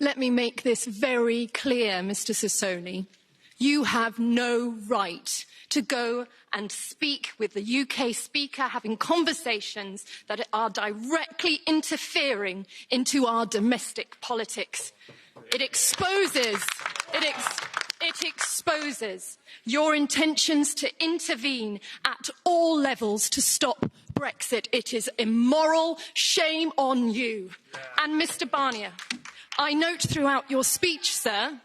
Let me make this very clear, Mr. Sassoni. You have no right to go and speak with the UK Speaker, having conversations that are directly interfering into our domestic politics. It exposes your intentions to intervene at all levels to stop Brexit. It is immoral. Shame on you. And Mr. Barnier, I note throughout your speech, sir,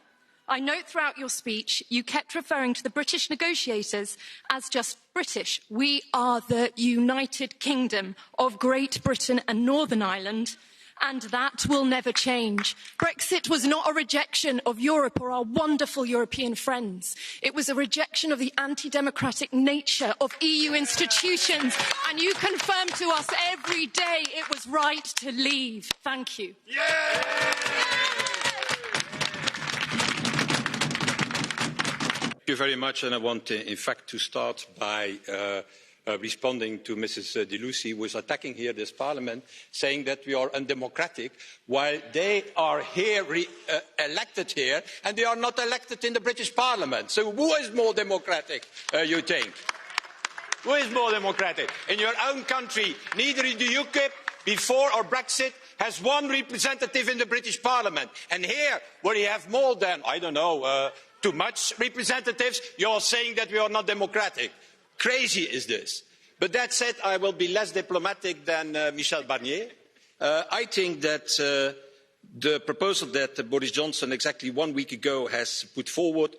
you kept referring to the British negotiators as just British. We are the United Kingdom of Great Britain and Northern Ireland, and that will never change. Brexit was not a rejection of Europe or our wonderful European friends. It was a rejection of the anti-democratic nature of EU institutions, and you confirm to us every day it was right to leave. Thank you. Thank you very much, and I want, in fact, to start by responding to Mrs. de Lucy, who is attacking here this Parliament, saying that we are undemocratic, while they are here elected here, and they are not elected in the British Parliament. So who is more democratic, you think? Who is more democratic? In your own country, neither in the UKIP, before or Brexit, has one representative in the British Parliament. And here, where you have more than, I don't know, too much representatives, you're saying that we are not democratic. Crazy is this. But that said, I will be less diplomatic than Michel Barnier. I think that the proposal that Boris Johnson exactly 1 week ago has put forward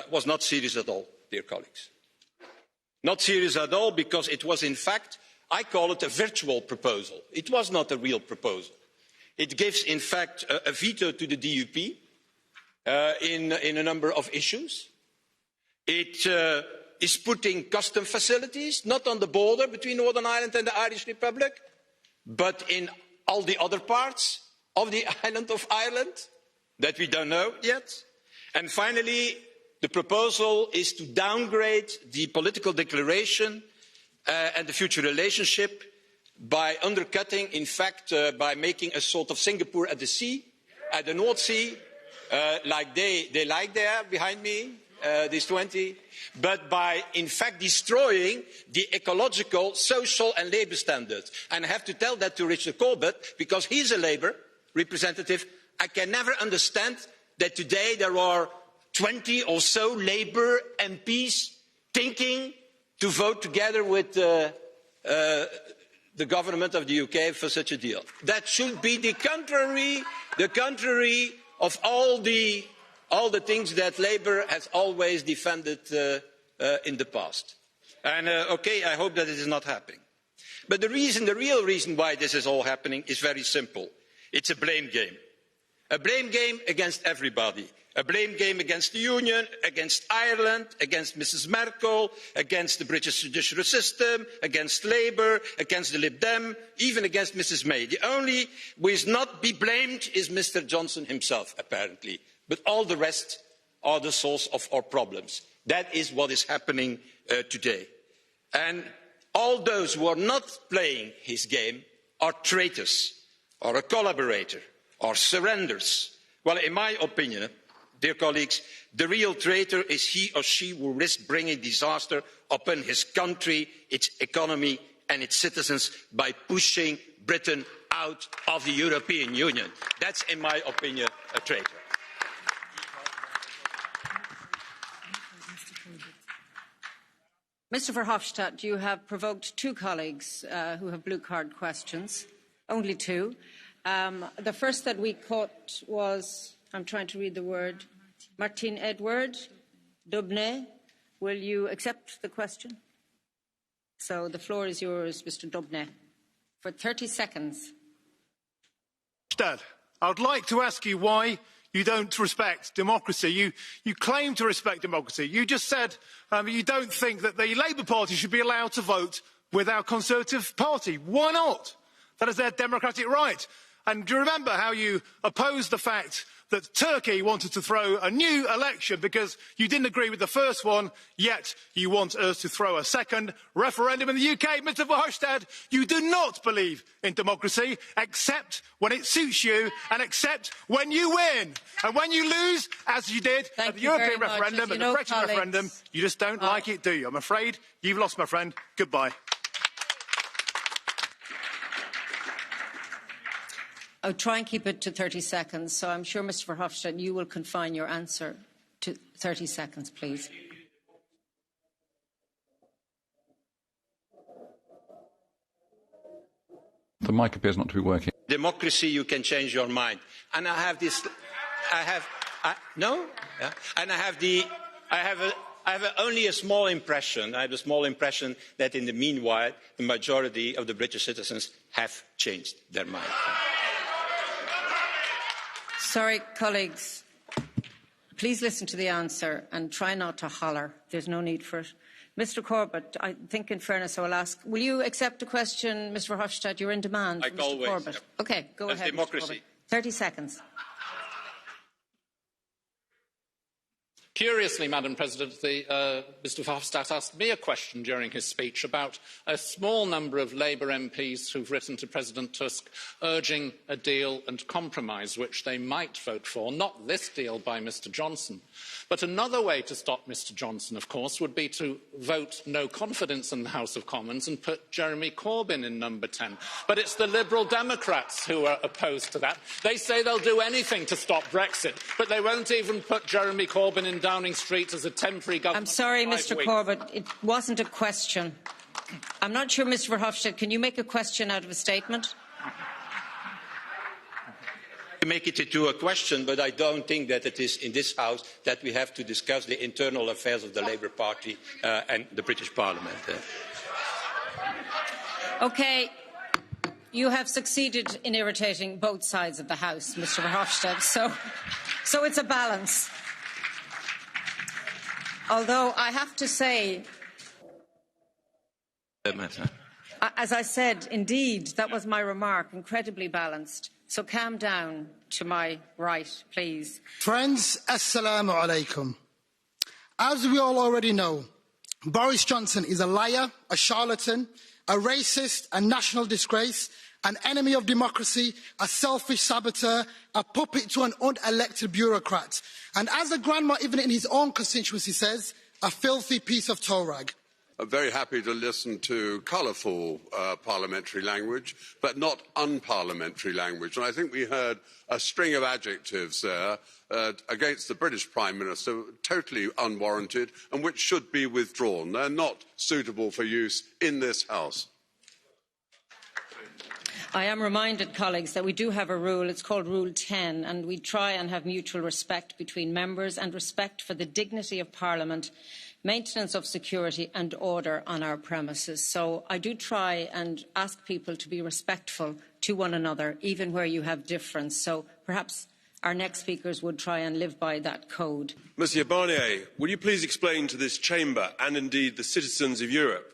was not serious at all, dear colleagues. Not serious at all, because it was, in fact, I call it a virtual proposal. It was not a real proposal. It gives, in fact, a veto to the DUP in a number of issues. It is putting custom facilities, not on the border between Northern Ireland and the Irish Republic, but in all the other parts of the island of Ireland that we don't know yet. And finally, the proposal is to downgrade the political declaration and the future relationship by undercutting, in fact, by making a sort of Singapore at the sea, at the North Sea, like they like there behind me, these 20, but by, in fact, destroying the ecological, social and labour standards. And I have to tell that to Richard Corbett, because he's a Labour representative. I can never understand that today there are 20 or so Labour MPs thinking to vote together with the government of the UK for such a deal. That should be the contrary of all the things that Labour has always defended in the past. And okay, I hope that it is not happening. But the real reason why this is all happening is very simple. It's a blame game. A blame game against everybody. A blame game against the Union, against Ireland, against Mrs. Merkel, against the British judicial system, against Labour, against the Lib Dem, even against Mrs. May. The only who is not be blamed is Mr. Johnson himself, apparently. But all the rest are the source of our problems. That is what is happening today. And all those who are not playing his game are traitors, or a collaborator, or surrenders. Well, in my opinion, dear colleagues, the real traitor is he or she who risks bringing disaster upon his country, its economy and its citizens by pushing Britain out of the European Union. That's, in my opinion, a traitor. Mr Verhofstadt, you have provoked two colleagues who have blue card questions, only two. The first that we caught was, I'm trying to read the word, Martin Edward Dobnet. Will you accept the question? So the floor is yours, Mr Dobnet, for 30 seconds. I would like to ask you why you don't respect democracy. You claim to respect democracy. You just said you don't think that the Labour Party should be allowed to vote with our Conservative Party. Why not? That is their democratic right. And do you remember how you opposed the fact that Turkey wanted to throw a new election because you didn't agree with the first one, yet you want us to throw a second referendum in the UK? Mr Verhofstadt, you do not believe in democracy, except when it suits you and except when you win. And when you lose, as you did at the European referendum and the Brexit referendum, you just don't like it, do you? I'm afraid you've lost, my friend. Goodbye. I'll try and keep it to 30 seconds, so I'm sure, Mr Verhofstadt, you will confine your answer to 30 seconds, please. The mic appears not to be working. Democracy, you can change your mind. And I have this... no? Yeah. And I have only a small impression. I have a small impression that in the meanwhile, the majority of the British citizens have changed their mind. Sorry, colleagues. Please listen to the answer and try not to holler. There's no need for it. Mr Corbett, I think in fairness I will ask, will you accept a question, Mr Verhofstadt? You're in demand. Like Mr. always. Corbett. Yeah. OK, go ahead, democracy. Mr. Corbett. 30 seconds. Curiously, Madam President, Mr Verhofstadt asked me a question during his speech about a small number of Labour MPs who've written to President Tusk urging a deal and compromise which they might vote for, not this deal by Mr Johnson. But another way to stop Mr Johnson, of course, would be to vote no confidence in the House of Commons and put Jeremy Corbyn in number 10. But it's the Liberal Democrats who are opposed to that. They say they'll do anything to stop Brexit, but they won't even put Jeremy Corbyn in Downing Street as a temporary government. I'm sorry, Mr Corbett, it wasn't a question. I'm not sure, Mr Verhofstadt, can you make a question out of a statement? Make it into a question, but I don't think that it is in this House that we have to discuss the internal affairs of the Labour Party and the British Parliament. OK, you have succeeded in irritating both sides of the House, Mr Verhofstadt, so it's a balance. Although I have to say, as I said, indeed, that was my remark, incredibly balanced. So calm down to my right, please. Friends, assalamu alaikum. As we all already know, Boris Johnson is a liar, a charlatan, a racist, a national disgrace, an enemy of democracy, a selfish saboteur, a puppet to an unelected bureaucrat. And as a grandma, even in his own constituency says, a filthy piece of toe rag. I'm very happy to listen to colourful parliamentary language, but not unparliamentary language. And I think we heard a string of adjectives there against the British Prime Minister, totally unwarranted, and which should be withdrawn. They're not suitable for use in this House. I am reminded, colleagues, that we do have a rule. It's called Rule 10, and we try and have mutual respect between members and respect for the dignity of Parliament, maintenance of security and order on our premises. So I do try and ask people to be respectful to one another, even where you have difference. So perhaps our next speakers would try and live by that code. Monsieur Barnier, will you please explain to this chamber and indeed the citizens of Europe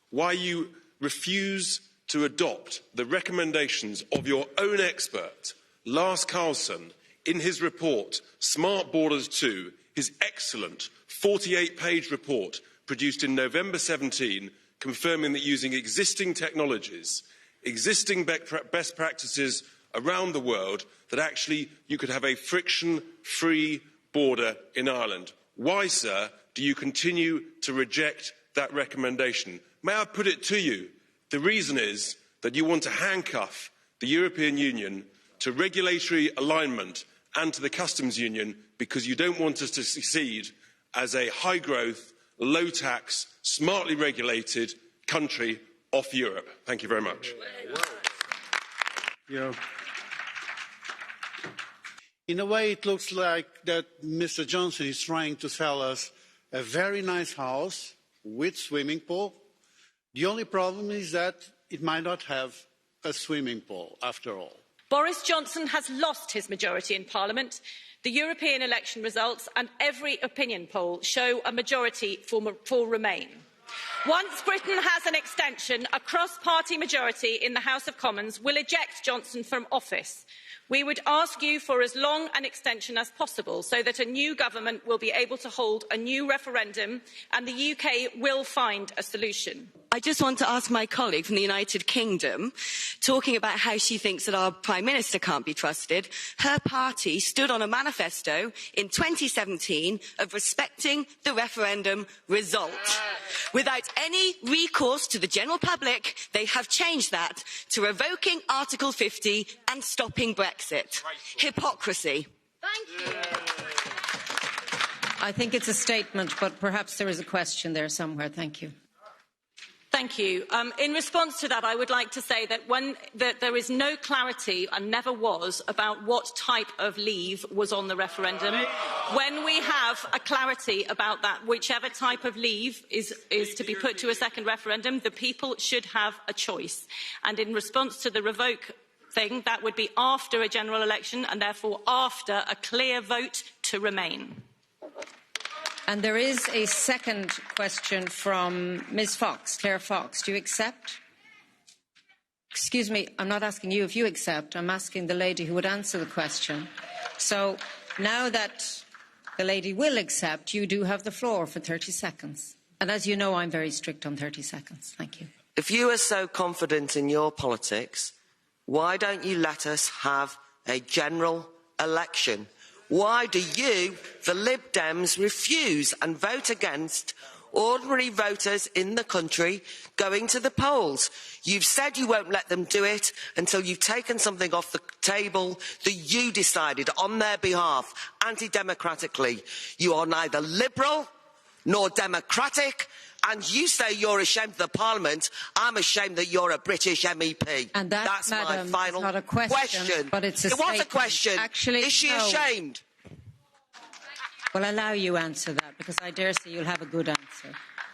why you refuse to adopt the recommendations of your own expert, Lars Carlsson, in his report, Smart Borders 2, his excellent 48-page report produced in November 17, confirming that using existing technologies, existing best practices around the world, that actually you could have a friction-free border in Ireland. Why, sir, do you continue to reject that recommendation? May I put it to you? The reason is that you want to handcuff the European Union to regulatory alignment and to the customs union because you don't want us to succeed as a high-growth, low-tax, smartly regulated country off Europe. Thank you very much. Yeah. In a way, it looks like that Mr. Johnson is trying to sell us a very nice house with swimming pool. The only problem is that it might not have a swimming pool, after all. Boris Johnson has lost his majority in Parliament. The European election results and every opinion poll show a majority for Remain. Once Britain has an extension, a cross-party majority in the House of Commons will eject Johnson from office. We would ask you for as long an extension as possible so that a new government will be able to hold a new referendum and the UK will find a solution. I just want to ask my colleague from the United Kingdom, talking about how she thinks that our Prime Minister can't be trusted. Her party stood on a manifesto in 2017 of respecting the referendum result. Without any recourse to the general public, they have changed that to revoking Article 50 and stopping Brexit. Hypocrisy. Thank you. I think it's a statement, but perhaps there is a question there somewhere. Thank you. Thank you. In response to that, I would like to say that there is no clarity, and never was, about what type of leave was on the referendum. When we have a clarity about that, whichever type of leave is to be put to a second referendum, the people should have a choice. And in response to the revoke thing, that would be after a general election and therefore after a clear vote to remain. And there is a second question from Ms. Fox, Claire Fox. Do you accept? Excuse me, I'm not asking you if you accept. I'm asking the lady who would answer the question. So now that the lady will accept, you do have the floor for 30 seconds. And as you know, I'm very strict on 30 seconds. Thank you. If you are so confident in your politics, why don't you let us have a general election? Why do you, the Lib Dems, refuse and vote against ordinary voters in the country going to the polls? You've said you won't let them do it until you've taken something off the table that you decided on their behalf, anti-democratically. You are neither liberal nor democratic, and you say you're ashamed of the Parliament. I'm ashamed that you're a British MEP. And that's my final not a question, but it's a It was a statement. question. Actually, is she no. ashamed? Well, I'll allow you answer that, because I dare say you'll have a good answer.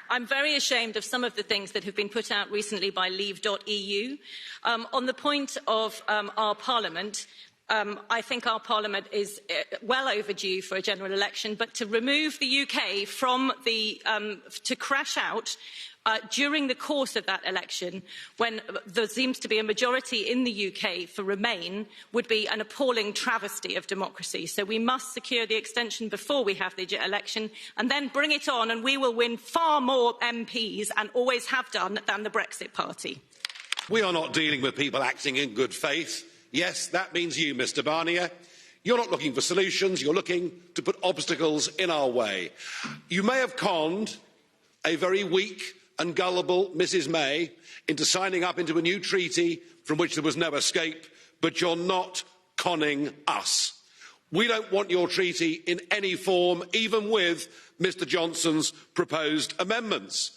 I'm very ashamed of some of the things that have been put out recently by Leave.eu. On the point of our Parliament, I think our Parliament is well overdue for a general election, but to remove the UK from to crash out during the course of that election, when there seems to be a majority in the UK for Remain, would be an appalling travesty of democracy. So we must secure the extension before we have the election, and then bring it on, and we will win far more MPs, and always have done, than the Brexit Party. We are not dealing with people acting in good faith. Yes, that means you, Mr Barnier. You're not looking for solutions, you're looking to put obstacles in our way. You may have conned a very weak and gullible Mrs May into signing up into a new treaty from which there was no escape, but you're not conning us. We don't want your treaty in any form, even with Mr Johnson's proposed amendments.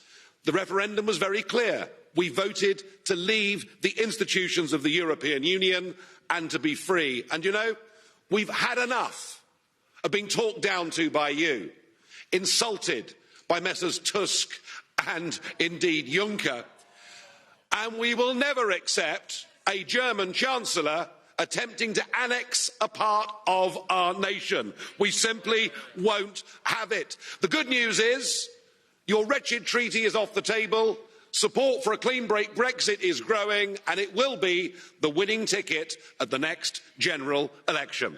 The referendum was very clear. We voted to leave the institutions of the European Union and to be free. And you know, we've had enough of being talked down to by you, insulted by Messrs Tusk and indeed Juncker, and we will never accept a German Chancellor attempting to annex a part of our nation. We simply won't have it. The good news is your wretched treaty is off the table. Support for a clean break Brexit is growing, and it will be the winning ticket at the next general election.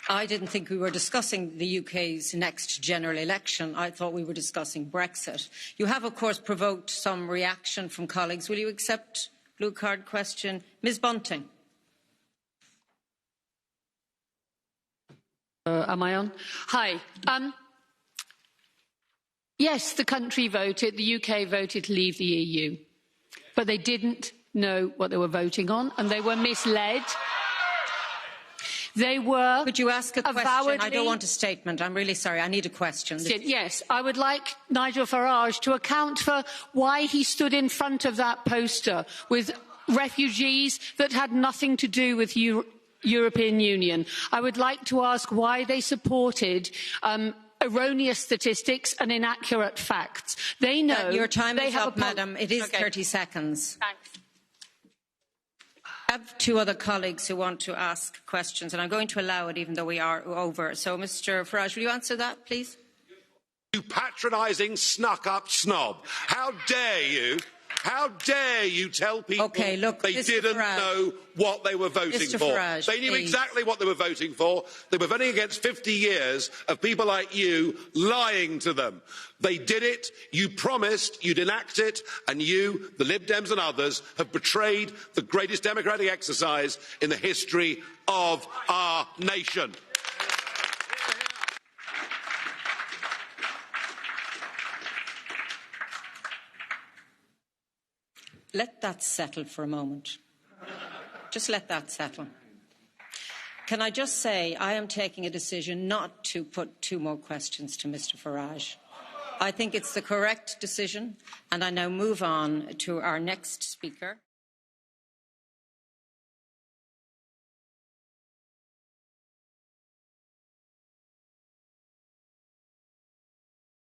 I didn't think we were discussing the UK's next general election. I thought we were discussing Brexit. You have, of course, provoked some reaction from colleagues. Will you accept blue card question? Ms Bunting. Am I on? Hi. Yes, the country voted, the UK voted to leave the EU, but they didn't know what they were voting on, and they were misled. They were. Could you ask a question? Avowedly... I don't want a statement. I'm really sorry. I need a question. Yes, I would like Nigel Farage to account for why he stood in front of that poster with refugees that had nothing to do with European Union. I would like to ask why they supported erroneous statistics and inaccurate facts. They know your time they is have up, madam. It is 30 seconds. Thanks. I have two other colleagues who want to ask questions, and I'm going to allow it even though we are over. So, Mr. Farage, will you answer that, please? You patronising, snuck-up snob. How dare you? How dare you tell people okay, look, they Mr. didn't Farage. know what they were voting Mr. for? Farage, They knew please. exactly what they were voting for. They were voting against 50 years of people like you lying to them. They did it, you promised, you'd enact it, and you, the Lib Dems and others, have betrayed the greatest democratic exercise in the history of our nation. Let that settle for a moment. Just let that settle. Can I just say I am taking a decision not to put two more questions to Mr. Farage. I think it's the correct decision, and I now move on to our next speaker.